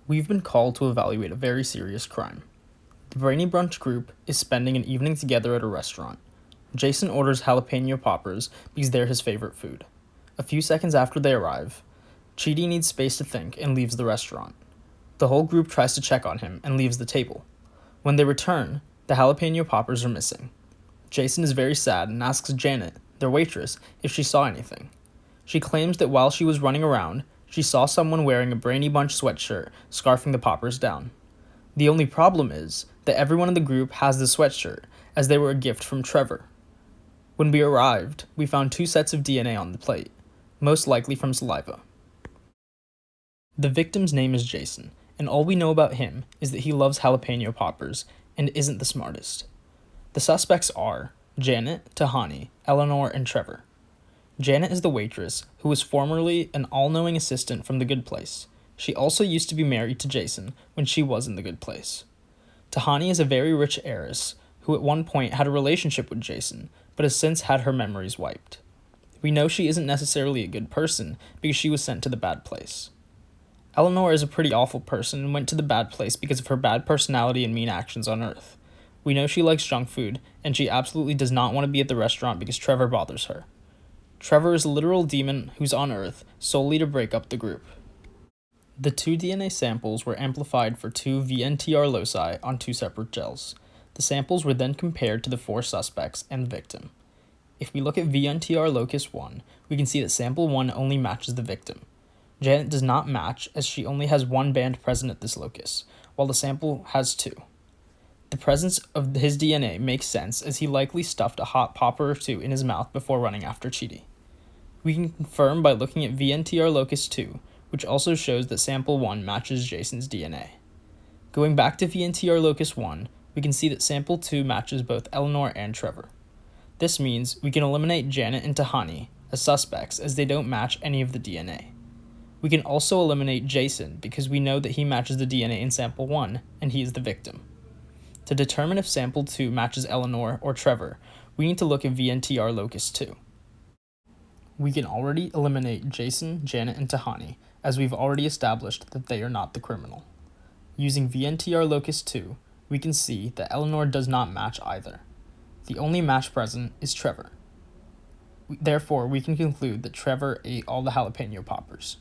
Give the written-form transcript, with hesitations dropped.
We've been called to evaluate a very serious crime. The Brainy Brunch group is spending an evening together at a restaurant. Jason orders jalapeno poppers because they're his favorite food. A few seconds after they arrive, Chidi needs space to think and leaves the restaurant. The whole group tries to check on him and leaves the table. When they return, the jalapeno poppers are missing. Jason is very sad and asks Janet, their waitress, if she saw anything. She claims that while she was running around, she saw someone wearing a Brainy Bunch sweatshirt scarfing the poppers down. The only problem is that everyone in the group has the sweatshirt, as they were a gift from Trevor. When we arrived, we found 2 sets of DNA on the plate, most likely from saliva. The victim's name is Jason, and all we know about him is that he loves jalapeno poppers and isn't the smartest. The suspects are Janet, Tahani, Eleanor, and Trevor. Janet is the waitress, who was formerly an all-knowing assistant from The Good Place. She also used to be married to Jason when she was in The Good Place. Tahani is a very rich heiress, who at one point had a relationship with Jason, but has since had her memories wiped. We know she isn't necessarily a good person because she was sent to the bad place. Eleanor is a pretty awful person and went to the bad place because of her bad personality and mean actions on Earth. We know she likes junk food, and she absolutely does not want to be at the restaurant because Trevor bothers her. Trevor is a literal demon who's on Earth solely to break up the group. The 2 DNA samples were amplified for 2 VNTR loci on 2 separate gels. The samples were then compared to the 4 suspects and the victim. If we look at VNTR locus 1, we can see that sample 1 only matches the victim. Janet does not match as she only has 1 band present at this locus, while the sample has 2. The presence of his DNA makes sense as he likely stuffed a hot popper or 2 in his mouth before running after Chidi. We can confirm by looking at VNTR locus 2, which also shows that sample 1 matches Jason's DNA. Going back to VNTR locus 1, we can see that sample 2 matches both Eleanor and Trevor. This means we can eliminate Janet and Tahani as suspects as they don't match any of the DNA. We can also eliminate Jason because we know that he matches the DNA in sample 1 and he is the victim. To determine if sample 2 matches Eleanor or Trevor, we need to look at VNTR locus 2. We can already eliminate Jason, Janet, and Tahani, as we've already established that they are not the criminal. Using VNTR locus 2, we can see that Eleanor does not match either. The only match present is Trevor. Therefore, we can conclude that Trevor ate all the jalapeno poppers.